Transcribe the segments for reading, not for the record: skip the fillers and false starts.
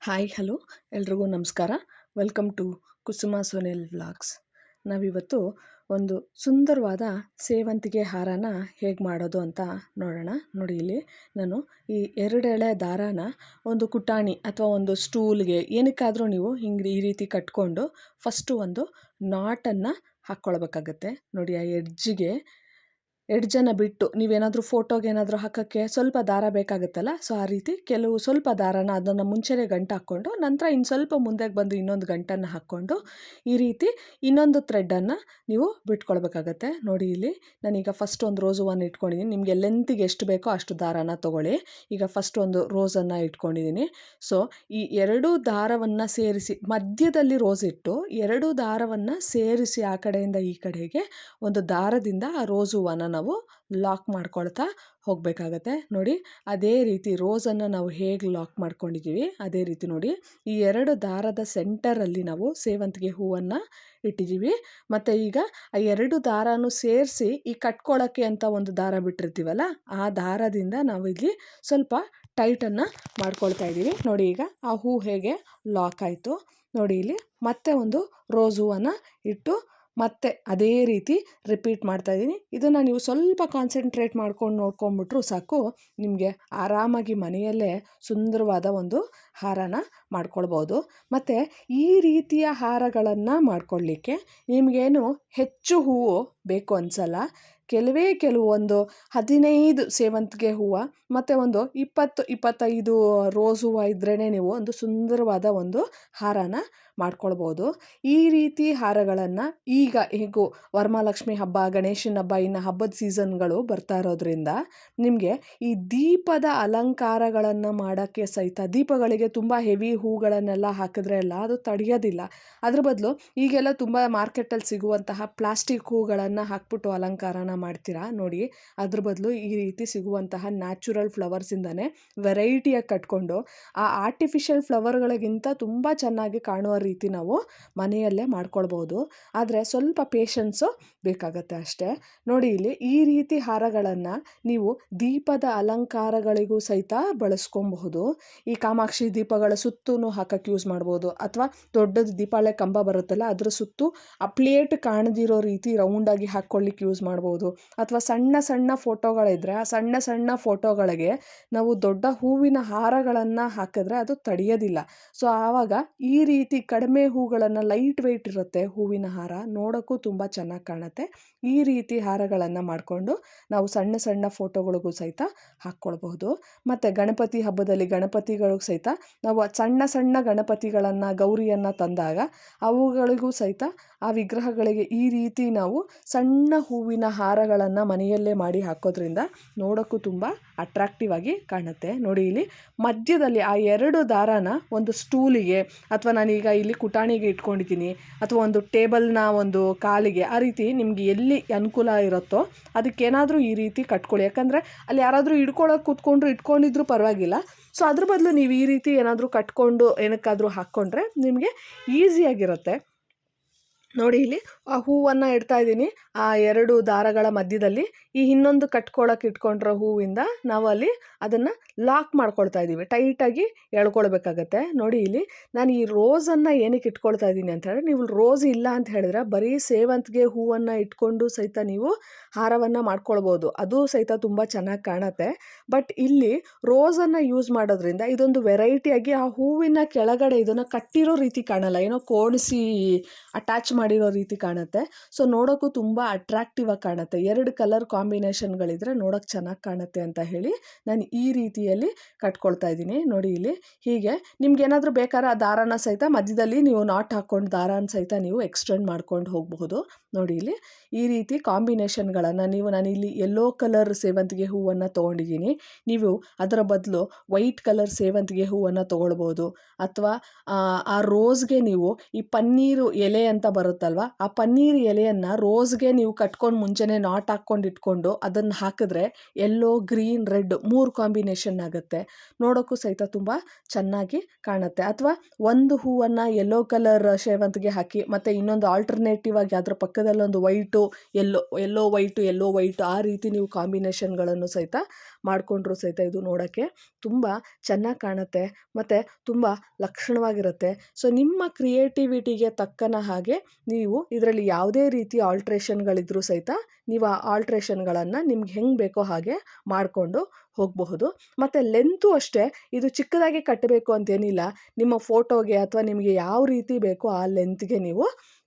Hi hello ಎಲ್ರಿಗೂ ನಮಸ್ಕಾರ. Welcome to Kusuma Sonel vlogs. ನಾವಿವತ್ತು ಒಂದು ಸುಂದರವಾದ ಸೇವಂತಿಗೆ ಹಾರನ ಹೇಗೆ ಮಾಡೋದು ಅಂತ ನೋಡೋಣ. ನೋಡಿ, ಇಲ್ಲಿ ನಾನು ಈ 2 ಎಳೆ ದಾರಾನ ಒಂದು ಕುಟಾಣಿ ಅಥವಾ ಒಂದು ಸ್ಟೂಲ್ಗೆ ಏನಕ್ಕಾದರೂ ನೀವು ಹಿಂಗೆ ಈ ರೀತಿ ಕಟ್ಕೊಂಡು ಫಸ್ಟು ಒಂದು ನಾಟನ್ನು ಹಾಕ್ಕೊಳ್ಬೇಕಾಗತ್ತೆ. ನೋಡಿ, ಆ ಎಡ್ಜನ್ನು ಬಿಟ್ಟು ನೀವೇನಾದರೂ ಫೋಟೋಗೆ ಏನಾದರೂ ಹಾಕೋಕ್ಕೆ ಸ್ವಲ್ಪ ದಾರ ಬೇಕಾಗುತ್ತಲ್ಲ, ಸೊ ಆ ರೀತಿ ಸ್ವಲ್ಪ ದಾರಾನ ಅದನ್ನು ಮುಂಚೆನೇ ಗಂಟು ಹಾಕ್ಕೊಂಡು ನಂತರ ಇನ್ನು ಸ್ವಲ್ಪ ಮುಂದೆಗೆ ಬಂದು ಇನ್ನೊಂದು ಗಂಟನ್ನು ಹಾಕ್ಕೊಂಡು ಈ ರೀತಿ ಇನ್ನೊಂದು ಥ್ರೆಡ್ಡನ್ನು ನೀವು ಬಿಟ್ಕೊಳ್ಬೇಕಾಗತ್ತೆ. ನೋಡಿ, ಇಲ್ಲಿ ನಾನೀಗ ಫಸ್ಟ್ ಒಂದು ರೋಸ್ ಹೂವನ್ನು ಇಟ್ಕೊಂಡಿದ್ದೀನಿ. ನಿಮಗೆ ಲೆಂತಿಗೆ ಎಷ್ಟು ಬೇಕೋ ಅಷ್ಟು ದಾರಾನ ತೊಗೊಳ್ಳಿ. ಈಗ ಫಸ್ಟ್ ಒಂದು ರೋಸನ್ನು ಇಟ್ಕೊಂಡಿದ್ದೀನಿ. ಸೊ ಈ 2 ದಾರವನ್ನು ಸೇರಿಸಿ ಮಧ್ಯದಲ್ಲಿ ರೋಸ್ ಇಟ್ಟು 2 ದಾರವನ್ನು ಸೇರಿಸಿ ಆ ಕಡೆಯಿಂದ ಈ ಕಡೆಗೆ ಒಂದು ದಾರದಿಂದ ಆ ರೋಸ್ ಹೂವನ್ನು ನಾವು ಲಾಕ್ ಮಾಡ್ಕೊಳ್ತಾ ಹೋಗಬೇಕಾಗತ್ತೆ. ನೋಡಿ, ಅದೇ ರೀತಿ ರೋಸನ್ನು ನಾವು ಹೇಗೆ ಲಾಕ್ ಮಾಡ್ಕೊಂಡಿದ್ದೀವಿ ಅದೇ ರೀತಿ ನೋಡಿ, ಈ 2 ದಾರದ ಸೆಂಟರಲ್ಲಿ ನಾವು ಸೇವಂತಿಗೆ ಹೂವನ್ನು ಇಟ್ಟಿದ್ದೀವಿ. ಮತ್ತು ಈಗ ಆ 2 ದಾರನೂ ಸೇರಿಸಿ ಈ ಕಟ್ಕೊಳ್ಳೋಕ್ಕೆ ಅಂತ ಒಂದು ದಾರ ಬಿಟ್ಟಿರ್ತೀವಲ್ಲ, ಆ ದಾರದಿಂದ ನಾವು ಇಲ್ಲಿ ಸ್ವಲ್ಪ ಟೈಟನ್ನು ಮಾಡ್ಕೊಳ್ತಾ ಇದ್ದೀವಿ. ನೋಡಿ, ಈಗ ಆ ಹೂ ಹೇಗೆ ಲಾಕ್ ಆಯಿತು. ನೋಡಿ, ಇಲ್ಲಿ ಮತ್ತೆ ಒಂದು ರೋಸ್ ಹೂವನ್ನು ಇಟ್ಟು ಮತ್ತೆ ಅದೇ ರೀತಿ ರಿಪೀಟ್ ಮಾಡ್ತಾಯಿದ್ದೀನಿ. ಇದನ್ನು ನೀವು ಸ್ವಲ್ಪ ಕಾನ್ಸಂಟ್ರೇಟ್ ಮಾಡ್ಕೊಂಡು ನೋಡ್ಕೊಂಬಿಟ್ರು ಸಾಕು, ನಿಮಗೆ ಆರಾಮಾಗಿ ಮನೆಯಲ್ಲೇ ಸುಂದರವಾದ ಒಂದು ಹಾರನ ಮಾಡ್ಕೊಳ್ಬೋದು. ಮತ್ತು ಈ ರೀತಿಯ ಹಾರಗಳನ್ನು ಮಾಡ್ಕೊಳ್ಳಿಕ್ಕೆ ನಿಮಗೇನು ಹೆಚ್ಚು ಹೂವು ಬೇಕು ಅನಿಸಲ್ಲ. ಕೆಲವು ಒಂದು 15 ಸೇವಂತಿಗೆ ಹೂವು ಮತ್ತು ಒಂದು 20-25 ರೋಸ್ ಹೂವು ಇದ್ರೇ ನೀವು ಒಂದು ಸುಂದರವಾದ ಒಂದು ಹಾರನ ಮಾಡ್ಕೊಳ್ಬೋದು. ಈ ರೀತಿ ಹಾರಗಳನ್ನು ಈಗ ಹೇಗೂ ವರಮಹಾಲಕ್ಷ್ಮಿ ಹಬ್ಬ, ಗಣೇಶನ ಹಬ್ಬ, ಇನ್ನು ಹಬ್ಬದ ಸೀಸನ್ಗಳು ಬರ್ತಾ ಇರೋದ್ರಿಂದ ನಿಮಗೆ ಈ ದೀಪದ ಅಲಂಕಾರಗಳನ್ನು ಮಾಡೋಕ್ಕೆ ಸಹಿತ ದೀಪಗಳಿಗೆ ತುಂಬ ಹೆವಿ ಹೂಗಳನ್ನೆಲ್ಲ ಹಾಕಿದ್ರೆ ಎಲ್ಲ ಅದು ತಡೆಯೋದಿಲ್ಲ. ಅದ್ರ ಬದಲು ಈಗೆಲ್ಲ ತುಂಬ ಮಾರ್ಕೆಟಲ್ಲಿ ಸಿಗುವಂತಹ ಪ್ಲಾಸ್ಟಿಕ್ ಹೂಗಳನ್ನು ಹಾಕ್ಬಿಟ್ಟು ಅಲಂಕಾರನ ಮಾಡ್ತೀರಾ. ನೋಡಿ, ಅದ್ರ ಬದಲು ಈ ರೀತಿ ಸಿಗುವಂತಹ ನ್ಯಾಚುರಲ್ ಫ್ಲವರ್ಸಿಂದನೇ ವೆರೈಟಿಯಾಗಿ ಕಟ್ಕೊಂಡು ಆ ಆರ್ಟಿಫಿಷಿಯಲ್ ಫ್ಲವರ್ಗಳಿಗಿಂತ ತುಂಬ ಚೆನ್ನಾಗಿ ಕಾಣುವ ರೀತಿ ನಾವು ಮನೆಯಲ್ಲೇ ಮಾಡ್ಕೊಳ್ಬೋದು. ಆದರೆ ಸ್ವಲ್ಪ ಪೇಷನ್ಸು ಬೇಕಾಗತ್ತೆ ಅಷ್ಟೇ. ನೋಡಿ, ಇಲ್ಲಿ ಈ ರೀತಿ ಹಾರಗಳನ್ನು ನೀವು ದೀಪದ ಅಲಂಕಾರಗಳಿಗೂ ಸಹಿತ ಬಳಸ್ಕೊಬಹುದು. ಈ ಕಾಮಾಕ್ಷಿ ದೀಪಗಳ ಸುತ್ತೂ ಹಾಕಕ್ಕೆ ಯೂಸ್ ಮಾಡ್ಬೋದು, ಅಥವಾ ದೊಡ್ಡದು ದೀಪಾವಳಿ ಕಂಬ ಬರುತ್ತಲ್ಲ ಅದ್ರ ಸುತ್ತು ಆ ಪ್ಲೇಟ್ ಕಾಣದಿರೋ ರೀತಿ ರೌಂಡಾಗಿ ಹಾಕ್ಕೊಳ್ಳಿಕ್ಕೆ ಯೂಸ್ ಮಾಡ್ಬೋದು. ಅಥವಾ ಸಣ್ಣ ಸಣ್ಣ ಫೋಟೋಗಳಿದ್ರೆ ಆ ಸಣ್ಣ ಸಣ್ಣ ಫೋಟೋಗಳಿಗೆ ನಾವು ದೊಡ್ಡ ಹೂವಿನ ಹಾರಗಳನ್ನು ಹಾಕಿದ್ರೆ ಅದು ತಡೆಯೋದಿಲ್ಲ. ಸೊ ಆವಾಗ ಈ ರೀತಿ ಕಡಿಮೆ ಹೂಗಳನ್ನು, ಲೈಟ್ ವೆಯ್ಟ್ ಇರುತ್ತೆ ಹೂವಿನ ಹಾರ, ನೋಡೋಕ್ಕೂ ತುಂಬ ಚೆನ್ನಾಗಿ ಕಾಣುತ್ತೆ. ಈ ರೀತಿ ಹಾರಗಳನ್ನು ಮಾಡಿಕೊಂಡು ನಾವು ಸಣ್ಣ ಸಣ್ಣ ಫೋಟೋಗಳಿಗೂ ಸಹಿತ ಹಾಕ್ಕೊಳ್ಬಹುದು. ಮತ್ತು ಗಣಪತಿ ಹಬ್ಬದಲ್ಲಿ ಗಣಪತಿಗಳಿಗೂ ಸಹಿತ ನಾವು ಸಣ್ಣ ಸಣ್ಣ ಗಣಪತಿಗಳನ್ನು, ಗೌರಿಯನ್ನು ತಂದಾಗ ಅವುಗಳಿಗೂ ಸಹಿತ ಆ ವಿಗ್ರಹಗಳಿಗೆ ಈ ರೀತಿ ನಾವು ಸಣ್ಣ ಹೂವಿನ ಹಾರಗಳನ್ನು ಮನೆಯಲ್ಲೇ ಮಾಡಿ ಹಾಕೋದ್ರಿಂದ ನೋಡೋಕ್ಕೂ ತುಂಬ ಅಟ್ರಾಕ್ಟಿವ್ ಆಗಿ ಕಾಣುತ್ತೆ. ನೋಡಿ, ಇಲ್ಲಿ ಮಧ್ಯದಲ್ಲಿ ಆ 2 ದಾರಾನ ಒಂದು ಸ್ಟೂಲಿಗೆ, ಅಥವಾ ನಾನೀಗ ಇಲ್ಲಿ ಕುಟಾಣಿಗೆ ಇಟ್ಕೊಂಡಿದ್ದೀನಿ, ಅಥವಾ ಒಂದು ಟೇಬಲ್ನ ಒಂದು ಕಾಲಿಗೆ, ಆ ರೀತಿ ನಿಮ್ಗೆ ಎಲ್ಲಿ ಅನುಕೂಲ ಇರುತ್ತೋ ಅದಕ್ಕೇನಾದರೂ ಈ ರೀತಿ ಕಟ್ಕೊಳ್ಳಿ. ಯಾಕಂದರೆ ಅಲ್ಲಿ ಯಾರಾದರೂ ಇಟ್ಕೊಂಡಿದ್ರೂ ಪರವಾಗಿಲ್ಲ. ಸೊ ಅದ್ರ ಬದಲು ನೀವು ಈ ರೀತಿ ಏನಾದರೂ ಕಟ್ಕೊಂಡು ಏನಕ್ಕಾದರೂ ಹಾಕ್ಕೊಂಡ್ರೆ ನಿಮಗೆ ಈಸಿಯಾಗಿರುತ್ತೆ. ನೋಡಿ, ಇಲ್ಲಿ ಆ ಹೂವನ್ನು ಇಡ್ತಾ ಇದ್ದೀನಿ. ಆ 2 ದಾರಗಳ ಮಧ್ಯದಲ್ಲಿ ಈ ಇನ್ನೊಂದು ಕಟ್ಕೊಳ್ಳೋಕೆ ಇಟ್ಕೊಂಡಿರೋ ಹೂವಿಂದ ನಾವು ಅಲ್ಲಿ ಅದನ್ನು ಲಾಕ್ ಮಾಡ್ಕೊಳ್ತಾ ಇದ್ದೀವಿ, ಟೈಟಾಗಿ ಎಳ್ಕೊಳ್ಬೇಕಾಗತ್ತೆ. ನೋಡಿ, ಇಲ್ಲಿ ನಾನು ಈ ರೋಸನ್ನು ಏನಕ್ಕೆ ಇಟ್ಕೊಳ್ತಾ ಇದ್ದೀನಿ ಅಂತ ಹೇಳಿದ್ರೆ, ನೀವು ರೋಸ್ ಇಲ್ಲ ಅಂತ ಹೇಳಿದ್ರೆ ಬರೀ ಸೇವಂತಿಗೆ ಹೂವನ್ನು ಇಟ್ಕೊಂಡು ಸಹಿತ ನೀವು ಹಾರವನ್ನು ಮಾಡ್ಕೊಳ್ಬೋದು, ಅದು ಸಹಿತ ತುಂಬ ಚೆನ್ನಾಗಿ ಕಾಣುತ್ತೆ. ಬಟ್ ಇಲ್ಲಿ ರೋಸನ್ನು ಯೂಸ್ ಮಾಡೋದ್ರಿಂದ ಇದೊಂದು ವೆರೈಟಿಯಾಗಿ ಆ ಹೂವಿನ ಕೆಳಗಡೆ ಇದನ್ನು ಕಟ್ಟಿರೋ ರೀತಿ ಕಾಣಲ್ಲ, ಏನೋ ಕೋಣಿಸಿ ಅಟ್ಯಾಚ್ ಮಾಡಿರೋ ರೀತಿ ಕಾಣುತ್ತೆ. ಸೊ ನೋಡೋಕ್ಕೂ ತುಂಬ ಅಟ್ರಾಕ್ಟಿವ್ ಆಗಿ ಕಾಣುತ್ತೆ. 2 ಕಲರ್ ಕಾಂಬಿನೇಷನ್ಗಳಿದ್ರೆ ನೋಡೋಕ್ಕೆ ಚೆನ್ನಾಗಿ ಕಾಣುತ್ತೆ ಅಂತ ಹೇಳಿ ನಾನು ಈ ರೀತಿಯಲ್ಲಿ ಕಟ್ಕೊಳ್ತಾ ಇದ್ದೀನಿ. ನೋಡಿ, ಇಲ್ಲಿ ಹೀಗೆ ನಿಮ್ಗೇನಾದರೂ ಬೇಕಾದ್ರೆ ಆ ದಾರಾನ ಸಹಿತ ಮಧ್ಯದಲ್ಲಿ ನೀವು ನಾಟ್ ಹಾಕ್ಕೊಂಡು ದಾರಾನ ಸಹಿತ ನೀವು ಎಕ್ಸ್ಟೆಂಡ್ ಮಾಡ್ಕೊಂಡು ಹೋಗಬಹುದು. ನೋಡಿ, ಇಲ್ಲಿ ಈ ರೀತಿ ಕಾಂಬಿನೇಷನ್ಗಳನ್ನು ನಾನಿಲ್ಲಿ ಯೆಲ್ಲೋ ಕಲರ್ ಸೇವಂತಿಗೆ ಹೂವನ್ನು ತೊಗೊಂಡಿದ್ದೀನಿ. ನೀವು ಅದರ ಬದಲು ವೈಟ್ ಕಲರ್ ಸೇವಂತಿಗೆ ಹೂವನ್ನು ತೊಗೊಳ್ಬೋದು. ಅಥವಾ ಆ ರೋಸ್ಗೆ ನೀವು ಈ ಪನ್ನೀರು ಎಲೆ ಅಂತ ಬರುತ್ತೆ ಬರುತ್ತಲ್ವ, ಆ ಪನ್ನೀರ್ ಎಲೆಯನ್ನು ರೋಸ್ಗೆ ನೀವು ಕಟ್ಕೊಂಡು ಮುಂಚೆನೇ ನಾಟ್ ಹಾಕ್ಕೊಂಡು ಇಟ್ಕೊಂಡು ಅದನ್ನು ಹಾಕಿದ್ರೆ ಯೆಲ್ಲೋ, ಗ್ರೀನ್, ರೆಡ್ 3 ಕಾಂಬಿನೇಷನ್ ಆಗುತ್ತೆ. ನೋಡೋಕ್ಕೂ ಸಹಿತ ತುಂಬ ಚೆನ್ನಾಗಿ ಕಾಣುತ್ತೆ. ಅಥವಾ ಒಂದು ಹೂವನ್ನು ಯೆಲ್ಲೋ ಕಲರ್ ಸೇವಂತಿಗೆ ಹಾಕಿ ಮತ್ತು ಇನ್ನೊಂದು ಆಲ್ಟರ್ನೇಟಿವ್ ಆಗಿ ಅದರ ಪಕ್ಕದಲ್ಲೊಂದು ವೈಟು ಯೆಲ್ಲೋ ವೈಟು ಆ ರೀತಿ ನೀವು ಕಾಂಬಿನೇಷನ್ಗಳನ್ನು ಸಹಿತ ಮಾಡಿಕೊಂಡ್ರೂ ಸಹಿತ ಇದು ನೋಡೋಕ್ಕೆ ತುಂಬ ಚೆನ್ನಾಗಿ ಕಾಣುತ್ತೆ ಮತ್ತು ತುಂಬ ಲಕ್ಷಣವಾಗಿರುತ್ತೆ. ಸೊ ನಿಮ್ಮ ಕ್ರಿಯೇಟಿವಿಟಿಗೆ ತಕ್ಕನ ಹಾಗೆ ನೀವು ಇದರಲ್ಲಿ ಯಾವುದೇ ರೀತಿ ಆಲ್ಟ್ರೇಷನ್ಗಳಿದ್ರೂ ಸಹಿತ ನೀವು ಆ ಆಲ್ಟ್ರೇಷನ್ಗಳನ್ನು ನಿಮ್ಗೆ ಹೆಂಗೆ ಬೇಕೋ ಹಾಗೆ ಮಾಡಿಕೊಂಡು ಹೋಗಬಹುದು. ಮತ್ತು ಲೆಂತು ಅಷ್ಟೇ, ಇದು ಚಿಕ್ಕದಾಗಿ ಕಟ್ಟಬೇಕು ಅಂತೇನಿಲ್ಲ. ನಿಮ್ಮ ಫೋಟೋಗೆ ಅಥವಾ ನಿಮಗೆ ಯಾವ ರೀತಿ ಬೇಕೋ ಆ ಲೆಂತ್ಗೆ ನೀವು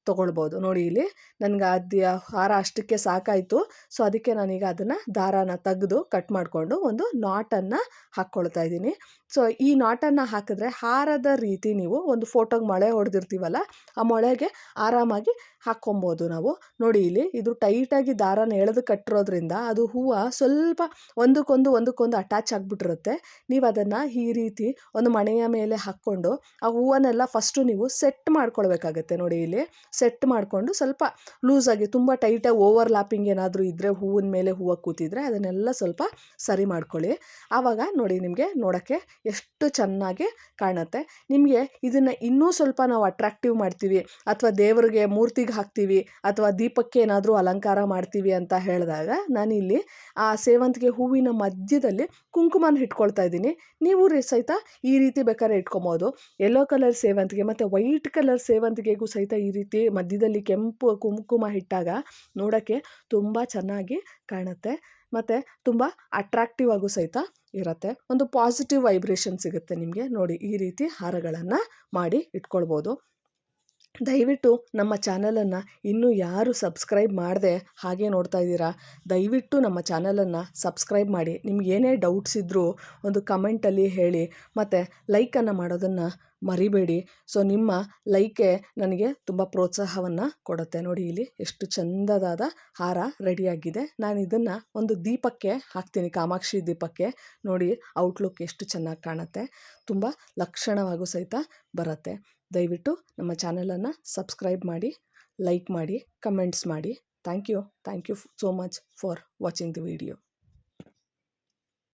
ತೊಗೊಳ್ಬೋದು. ನೋಡಿ ಇಲ್ಲಿ ನನಗೆ ಹಾರ ಅಷ್ಟಕ್ಕೆ ಸಾಕಾಯಿತು. ಸೊ ಅದಕ್ಕೆ ನಾನೀಗ ಅದನ್ನು ದಾರಾನ ತೆಗೆದು ಕಟ್ ಮಾಡಿಕೊಂಡು ಒಂದು ನಾಟನ್ನು ಹಾಕ್ಕೊಳ್ತಾ ಇದ್ದೀನಿ. ಸೊ ಈ ನಾಟನ್ನು ಹಾಕಿದ್ರೆ ಹಾರದ ರೀತಿ ನೀವು ಒಂದು ಫೋಟೋಗೆ ಮೊಳೆ ಹೊಡೆದಿರ್ತೀವಲ್ಲ, ಆ ಮೊಳೆಗೆ ಆರಾಮಾಗಿ ಹಾಕ್ಕೊಬೋದು ನಾವು. ನೋಡಿ ಇಲ್ಲಿ ಇದು ಟೈಟಾಗಿ ದಾರಾನ ಎಳೆದು ಕಟ್ಟಿರೋದ್ರಿಂದ ಅದು ಹೂವು ಸ್ವಲ್ಪ ಒಂದಕ್ಕೊಂದು ಅಟ್ಯಾಚ್ ಆಗಿಬಿಟ್ಟಿರುತ್ತೆ. ನೀವು ಅದನ್ನು ಈ ರೀತಿ ಒಂದು ಮಣೆಯ ಮೇಲೆ ಹಾಕ್ಕೊಂಡು ಆ ಹೂವನ್ನೆಲ್ಲ ಫಸ್ಟು ನೀವು ಸೆಟ್ ಮಾಡ್ಕೊಳ್ಬೇಕಾಗತ್ತೆ. ನೋಡಿ ಇಲ್ಲಿ ಸೆಟ್ ಮಾಡಿಕೊಂಡು ಸ್ವಲ್ಪ ಲೂಸಾಗಿ, ತುಂಬ ಟೈಟಾಗಿ ಓವರ್ಲ್ಯಾಪಿಂಗ್ ಏನಾದರೂ ಇದ್ದರೆ ಹೂವಿನ ಮೇಲೆ ಹೂವು ಕೂತಿದ್ರೆ ಅದನ್ನೆಲ್ಲ ಸ್ವಲ್ಪ ಸರಿ ಮಾಡ್ಕೊಳ್ಳಿ. ಆವಾಗ ನೋಡಿ ನಿಮಗೆ ನೋಡೋಕ್ಕೆ ಎಷ್ಟು ಚೆನ್ನಾಗಿ ಕಾಣುತ್ತೆ. ನಿಮಗೆ ಇದನ್ನು ಇನ್ನೂ ಸ್ವಲ್ಪ ನಾವು ಅಟ್ರಾಕ್ಟಿವ್ ಮಾಡ್ತೀವಿ ಅಥವಾ ದೇವರಿಗೆ ಮೂರ್ತಿಗೆ ಹಾಕ್ತೀವಿ ಅಥವಾ ದೀಪಕ್ಕೆ ಏನಾದರೂ ಅಲಂಕಾರ ಮಾಡ್ತೀವಿ ಅಂತ ಹೇಳಿದಾಗ ನಾನಿಲ್ಲಿ ಆ ಸೇವಂತಿಗೆ ಹೂವಿನ ಮಧ್ಯದಲ್ಲಿ ಕುಂಕುಮನ ಇಟ್ಕೊಳ್ತಾ ಇದ್ದೀನಿ. ನೀವು ಸಹಿತ ಈ ರೀತಿ ಬೇಕಾದ್ರೆ ಇಟ್ಕೊಬೋದು. ಯೆಲ್ಲೋ ಕಲರ್ ಸೇವಂತಿಗೆ ಮತ್ತು ವೈಟ್ ಕಲರ್ ಸೇವಂತಿಗೆಗೂ ಸಹಿತ ಈ ರೀತಿ ಮಧ್ಯದಲ್ಲಿ ಕೆಂಪು ಕುಂಕುಮ ಇಟ್ಟಾಗ ನೋಡೋಕ್ಕೆ ತುಂಬ ಚೆನ್ನಾಗಿ ಕಾಣುತ್ತೆ ಮತ್ತು ತುಂಬ ಅಟ್ರಾಕ್ಟಿವ್ ಆಗೂ ಸಹಿತ ಇರುತ್ತೆ. ಒಂದು ಪಾಸಿಟಿವ್ ವೈಬ್ರೇಷನ್ ಸಿಗುತ್ತೆ ನಿಮಗೆ. ನೋಡಿ ಈ ರೀತಿ ಹಾರಗಳನ್ನು ಮಾಡಿ ಇಟ್ಕೊಳ್ಬೋದು. ದಯವಿಟ್ಟು ನಮ್ಮ ಚಾನಲನ್ನು ಇನ್ನೂ ಯಾರು ಸಬ್ಸ್ಕ್ರೈಬ್ ಮಾಡದೆ ಹಾಗೆ ನೋಡ್ತಾ ಇದ್ದೀರಾ, ದಯವಿಟ್ಟು ನಮ್ಮ ಚಾನಲನ್ನು ಸಬ್ಸ್ಕ್ರೈಬ್ ಮಾಡಿ. ನಿಮ್ಗೆ ಏನೇ ಡೌಟ್ಸ್ ಇದ್ದರೂ ಒಂದು ಕಮೆಂಟಲ್ಲಿ ಹೇಳಿ ಮತ್ತು ಲೈಕನ್ನು ಮಾಡೋದನ್ನು ಮರಿಬೇಡಿ. ಸೊ ನಿಮ್ಮ ಲೈಕೆ ನನಗೆ ತುಂಬ ಪ್ರೋತ್ಸಾಹವನ್ನು ಕೊಡುತ್ತೆ. ನೋಡಿ ಇಲ್ಲಿ ಎಷ್ಟು ಚಂದದಾದ ಹಾರ ರೆಡಿಯಾಗಿದೆ. ನಾನು ಇದನ್ನು ಒಂದು ದೀಪಕ್ಕೆ ಹಾಕ್ತೀನಿ, ಕಾಮಾಕ್ಷಿ ದೀಪಕ್ಕೆ. ನೋಡಿ ಔಟ್ಲುಕ್ ಎಷ್ಟು ಚೆನ್ನಾಗಿ ಕಾಣುತ್ತೆ, ತುಂಬ ಲಕ್ಷಣವಾಗೂ ಸಹಿತ ಬರುತ್ತೆ. ದಯವಿಟ್ಟು ನಮ್ಮ ಚಾನಲನ್ನು ಸಬ್ಸ್ಕ್ರೈಬ್ ಮಾಡಿ, ಲೈಕ್ ಮಾಡಿ, ಕಮೆಂಟ್ಸ್ ಮಾಡಿ. Thank you so much for watching the video.